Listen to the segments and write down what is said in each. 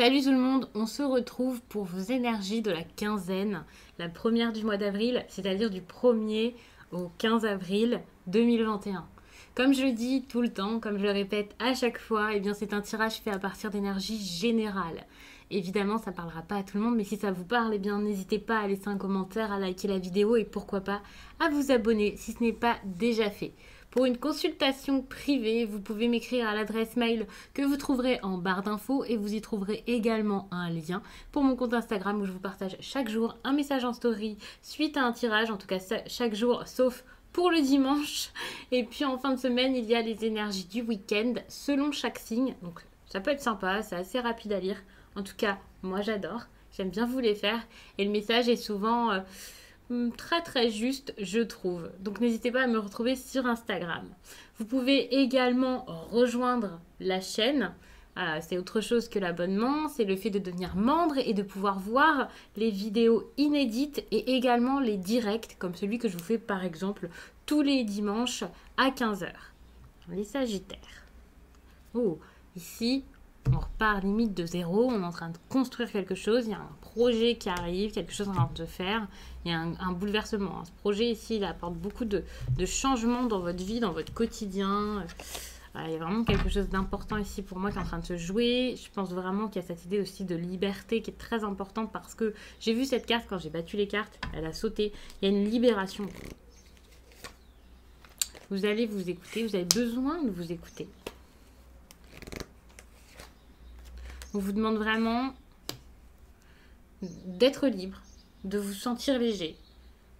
Salut tout le monde, on se retrouve pour vos énergies de la quinzaine, la première du mois d'avril, c'est-à-dire du 1er au 15 avril 2021. Comme je le dis tout le temps, comme je le répète à chaque fois, eh bien c'est un tirage fait à partir d'énergie générale. Évidemment, ça ne parlera pas à tout le monde, mais si ça vous parle, eh bien n'hésitez pas à laisser un commentaire, à liker la vidéo et pourquoi pas à vous abonner si ce n'est pas déjà fait. Pour une consultation privée, vous pouvez m'écrire à l'adresse mail que vous trouverez en barre d'infos et vous y trouverez également un lien pour mon compte Instagram où je vous partage chaque jour un message en story suite à un tirage, en tout cas chaque jour sauf pour le dimanche. Et puis en fin de semaine, il y a les énergies du week-end selon chaque signe. Donc ça peut être sympa, c'est assez rapide à lire. En tout cas, moi j'adore, j'aime bien vous les faire et le message est souvent très juste, je trouve. Donc n'hésitez pas à me retrouver sur Instagram. Vous pouvez également rejoindre la chaîne. C'est autre chose que l'abonnement, c'est le fait de devenir membre et de pouvoir voir les vidéos inédites et également les directs, comme celui que je vous fais par exemple tous les dimanches à 15 heures. Les Sagittaires. Oh, ici, on repart limite de zéro, on est en train de construire quelque chose, il y a un projet qui arrive, quelque chose en train de se faire, il y a un bouleversement. Ce projet ici, il apporte beaucoup de changements dans votre vie, dans votre quotidien. Il y a vraiment quelque chose d'important ici pour moi qui est en train de se jouer. Je pense vraiment qu'il y a cette idée aussi de liberté qui est très importante parce que j'ai vu cette carte quand j'ai battu les cartes, elle a sauté. Il y a une libération. Vous allez vous écouter, vous avez besoin de vous écouter. On vous demande vraiment d'être libre, de vous sentir léger,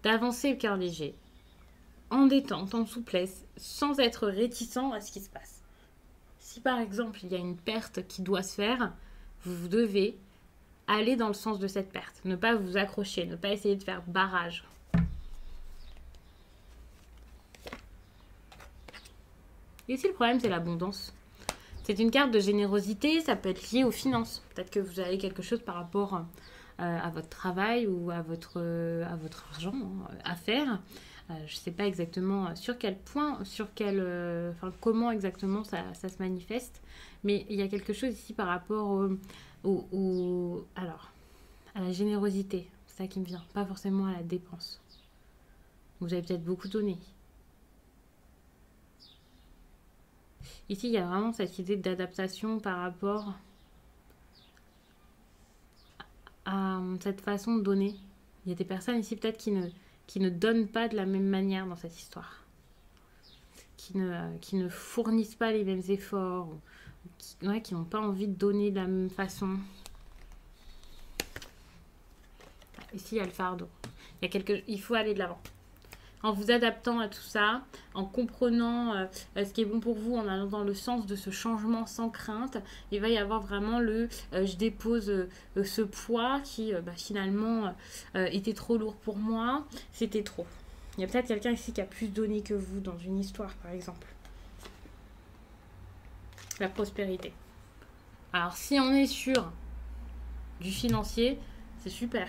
d'avancer le cœur léger, en détente, en souplesse, sans être réticent à ce qui se passe. Si par exemple il y a une perte qui doit se faire, vous devez aller dans le sens de cette perte, ne pas vous accrocher, ne pas essayer de faire barrage. Et ici le problème c'est l'abondance. C'est une carte de générosité, ça peut être lié aux finances. Peut-être que vous avez quelque chose par rapport à votre travail ou à votre argent à faire. Je ne sais pas exactement sur quel point, comment exactement ça se manifeste. Mais il y a quelque chose ici par rapport à la générosité. C'est ça qui me vient, pas forcément à la dépense. Vous avez peut-être beaucoup donné. Ici, il y a vraiment cette idée d'adaptation par rapport à cette façon de donner. Il y a des personnes ici peut-être qui ne donnent pas de la même manière dans cette histoire. Qui ne fournissent pas les mêmes efforts. Qui n'ont pas envie de donner de la même façon. Ici, il y a le fardeau. Il faut aller de l'avant. En vous adaptant à tout ça, en comprenant ce qui est bon pour vous, en allant dans le sens de ce changement sans crainte, il va y avoir vraiment je dépose ce poids qui finalement était trop lourd pour moi, c'était trop. Il y a peut-être quelqu'un ici qui a plus donné que vous dans une histoire par exemple. La prospérité. Alors si on est sur du financier, c'est super.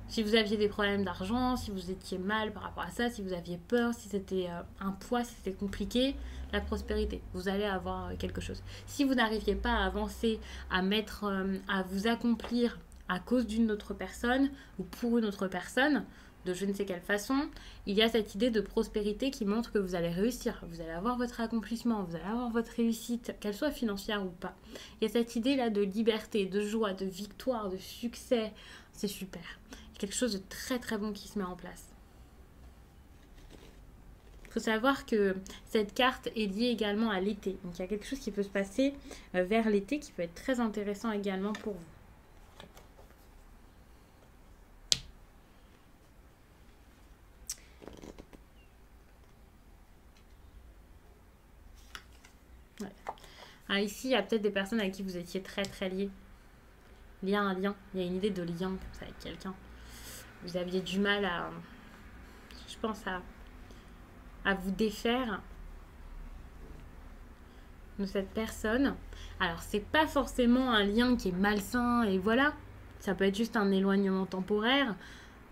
Si vous aviez des problèmes d'argent, si vous étiez mal par rapport à ça, si vous aviez peur, si c'était un poids, si c'était compliqué, la prospérité, vous allez avoir quelque chose. Si vous n'arriviez pas à avancer, à vous accomplir à cause d'une autre personne ou pour une autre personne, de je ne sais quelle façon, il y a cette idée de prospérité qui montre que vous allez réussir, vous allez avoir votre accomplissement, vous allez avoir votre réussite, qu'elle soit financière ou pas. Il y a cette idée-là de liberté, de joie, de victoire, de succès, c'est super. Quelque chose de très très bon qui se met en place. Il faut savoir que cette carte est liée également à l'été. Donc il y a quelque chose qui peut se passer vers l'été qui peut être très intéressant également pour vous. Ouais. Alors ici, il y a peut-être des personnes avec qui vous étiez très très liés. Il y a un lien, il y a une idée de lien comme ça, avec quelqu'un. Vous aviez du mal à vous défaire de cette personne. Alors, c'est pas forcément un lien qui est malsain et voilà. Ça peut être juste un éloignement temporaire.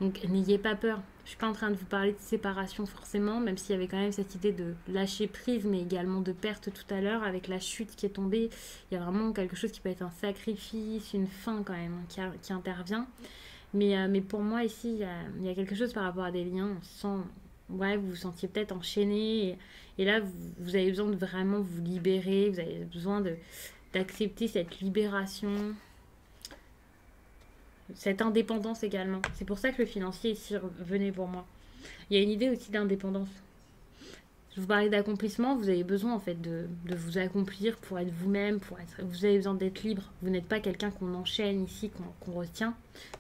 Donc, n'ayez pas peur. Je suis pas en train de vous parler de séparation forcément, même s'il y avait quand même cette idée de lâcher prise, mais également de perte tout à l'heure avec la chute qui est tombée. Il y a vraiment quelque chose qui peut être un sacrifice, une fin quand même qui intervient. Mais pour moi ici, il y a quelque chose par rapport à des liens. On sent, ouais, vous vous sentiez peut-être enchaîné et là vous avez besoin de vraiment vous libérer. Vous avez besoin d'accepter cette libération, cette indépendance également. C'est pour ça que le financier ici venait pour moi. Il y a une idée aussi d'indépendance. Je vous parlais d'accomplissement, vous avez besoin en fait de vous accomplir pour être vous-même, vous avez besoin d'être libre. Vous n'êtes pas quelqu'un qu'on enchaîne ici, qu'on retient.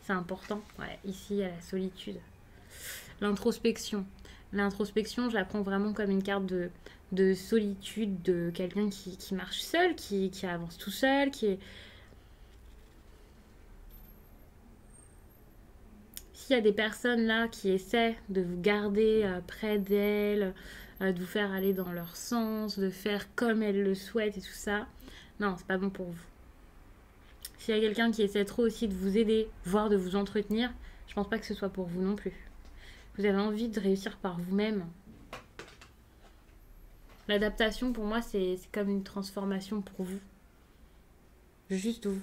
C'est important. Ouais, ici, il y a la solitude. L'introspection. L'introspection, je la prends vraiment comme une carte de solitude, de quelqu'un qui marche seul, qui avance tout seul, qui est... S'il y a des personnes là qui essaient de vous garder près d'elles, de vous faire aller dans leur sens, de faire comme elles le souhaitent et tout ça, non, c'est pas bon pour vous. S'il y a quelqu'un qui essaie trop aussi de vous aider, voire de vous entretenir, je pense pas que ce soit pour vous non plus. Vous avez envie de réussir par vous-même. L'adaptation pour moi c'est comme une transformation pour vous. Juste vous.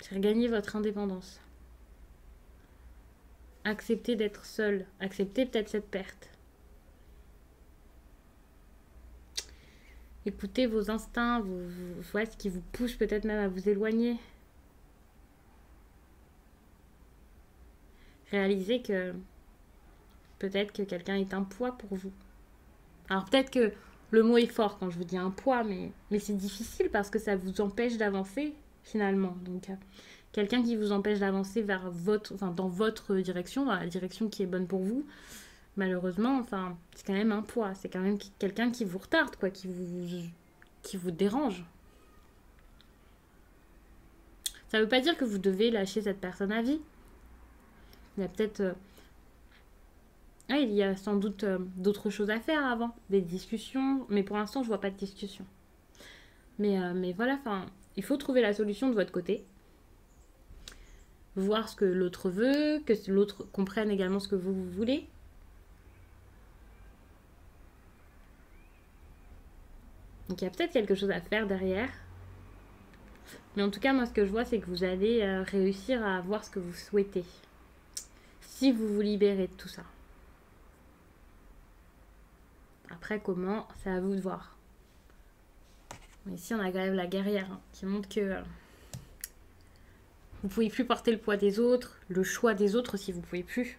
C'est regagner votre indépendance. Accepter d'être seul, accepter peut-être cette perte. Écoutez vos instincts, ce qui vous pousse peut-être même à vous éloigner. Réalisez que peut-être que quelqu'un est un poids pour vous. Alors peut-être que le mot est fort quand je vous dis un poids, mais c'est difficile parce que ça vous empêche d'avancer finalement. Donc quelqu'un qui vous empêche d'avancer vers dans votre direction, dans la direction qui est bonne pour vous, malheureusement, c'est quand même un poids. C'est quand même quelqu'un qui vous retarde, quoi, qui vous dérange. Ça ne veut pas dire que vous devez lâcher cette personne à vie. Il y a peut-être... il y a sans doute d'autres choses à faire avant, des discussions, mais pour l'instant, je vois pas de discussion. Mais voilà, il faut trouver la solution de votre côté. Voir ce que l'autre veut, que l'autre comprenne également ce que vous voulez. Donc il y a peut-être quelque chose à faire derrière. Mais en tout cas, moi ce que je vois, c'est que vous allez réussir à avoir ce que vous souhaitez. Si vous vous libérez de tout ça. Après, comment, c'est à vous de voir. Mais ici, on a quand même la guerrière qui montre que vous ne pouvez plus porter le poids des autres, le choix des autres si vous ne pouvez plus.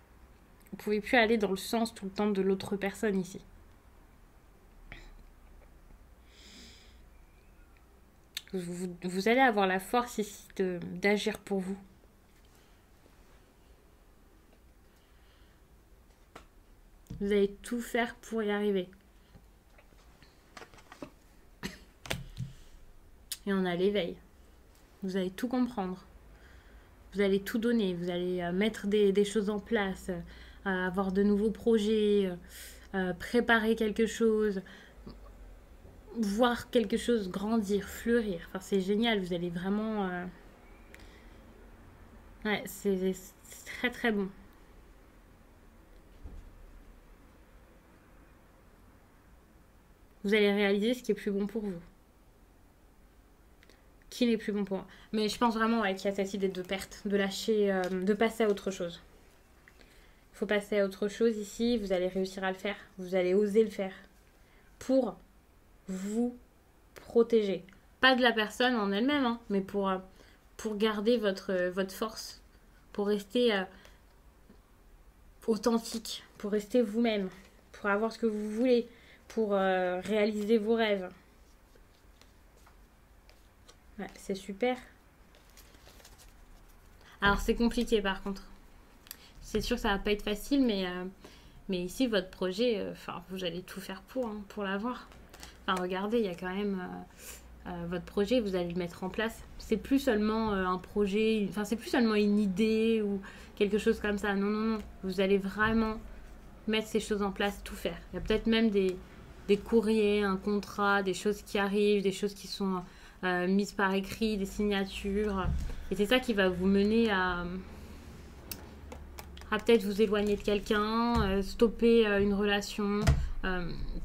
Vous ne pouvez plus aller dans le sens tout le temps de l'autre personne ici. Vous allez avoir la force ici d'agir pour vous. Vous allez tout faire pour y arriver. Et on a l'éveil. Vous allez tout comprendre. Vous allez tout donner. Vous allez mettre des choses en place, avoir de nouveaux projets, préparer quelque chose, voir quelque chose grandir, fleurir. C'est génial. Vous allez vraiment... Ouais, c'est très très bon. Vous allez réaliser ce qui est plus bon pour vous. Qui n'est plus bon pour moi. Mais je pense vraiment qu'il y a cette idée de perte, de lâcher, de passer à autre chose. Il faut passer à autre chose ici, vous allez réussir à le faire, vous allez oser le faire. Pour vous protéger. Pas de la personne en elle-même, mais pour garder votre force, pour rester authentique, pour rester vous-même, pour avoir ce que vous voulez, pour réaliser vos rêves. Ouais, c'est super. Alors c'est compliqué par contre. C'est sûr que ça va pas être facile, mais ici votre projet, vous allez tout faire pour l'avoir. Regardez, il y a quand même votre projet, vous allez le mettre en place. C'est plus seulement un projet, c'est plus seulement une idée ou quelque chose comme ça. Non. Vous allez vraiment mettre ces choses en place, tout faire. Il y a peut-être même des courriers, un contrat, des choses qui arrivent, des choses qui sont mises par écrit, des signatures. Et c'est ça qui va vous mener à peut-être vous éloigner de quelqu'un, stopper une relation,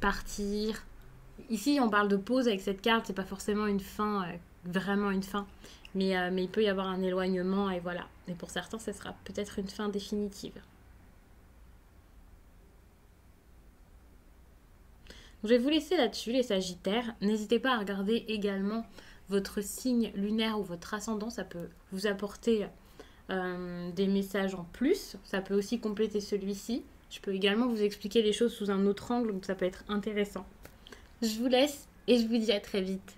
partir. Ici, on parle de pause avec cette carte, c'est pas forcément une fin, vraiment une fin. Mais il peut y avoir un éloignement et voilà. Et pour certains, ce sera peut-être une fin définitive. Je vais vous laisser là-dessus, les Sagittaires. N'hésitez pas à regarder également votre signe lunaire ou votre ascendant. Ça peut vous apporter des messages en plus. Ça peut aussi compléter celui-ci. Je peux également vous expliquer les choses sous un autre angle, donc ça peut être intéressant. Je vous laisse et je vous dis à très vite.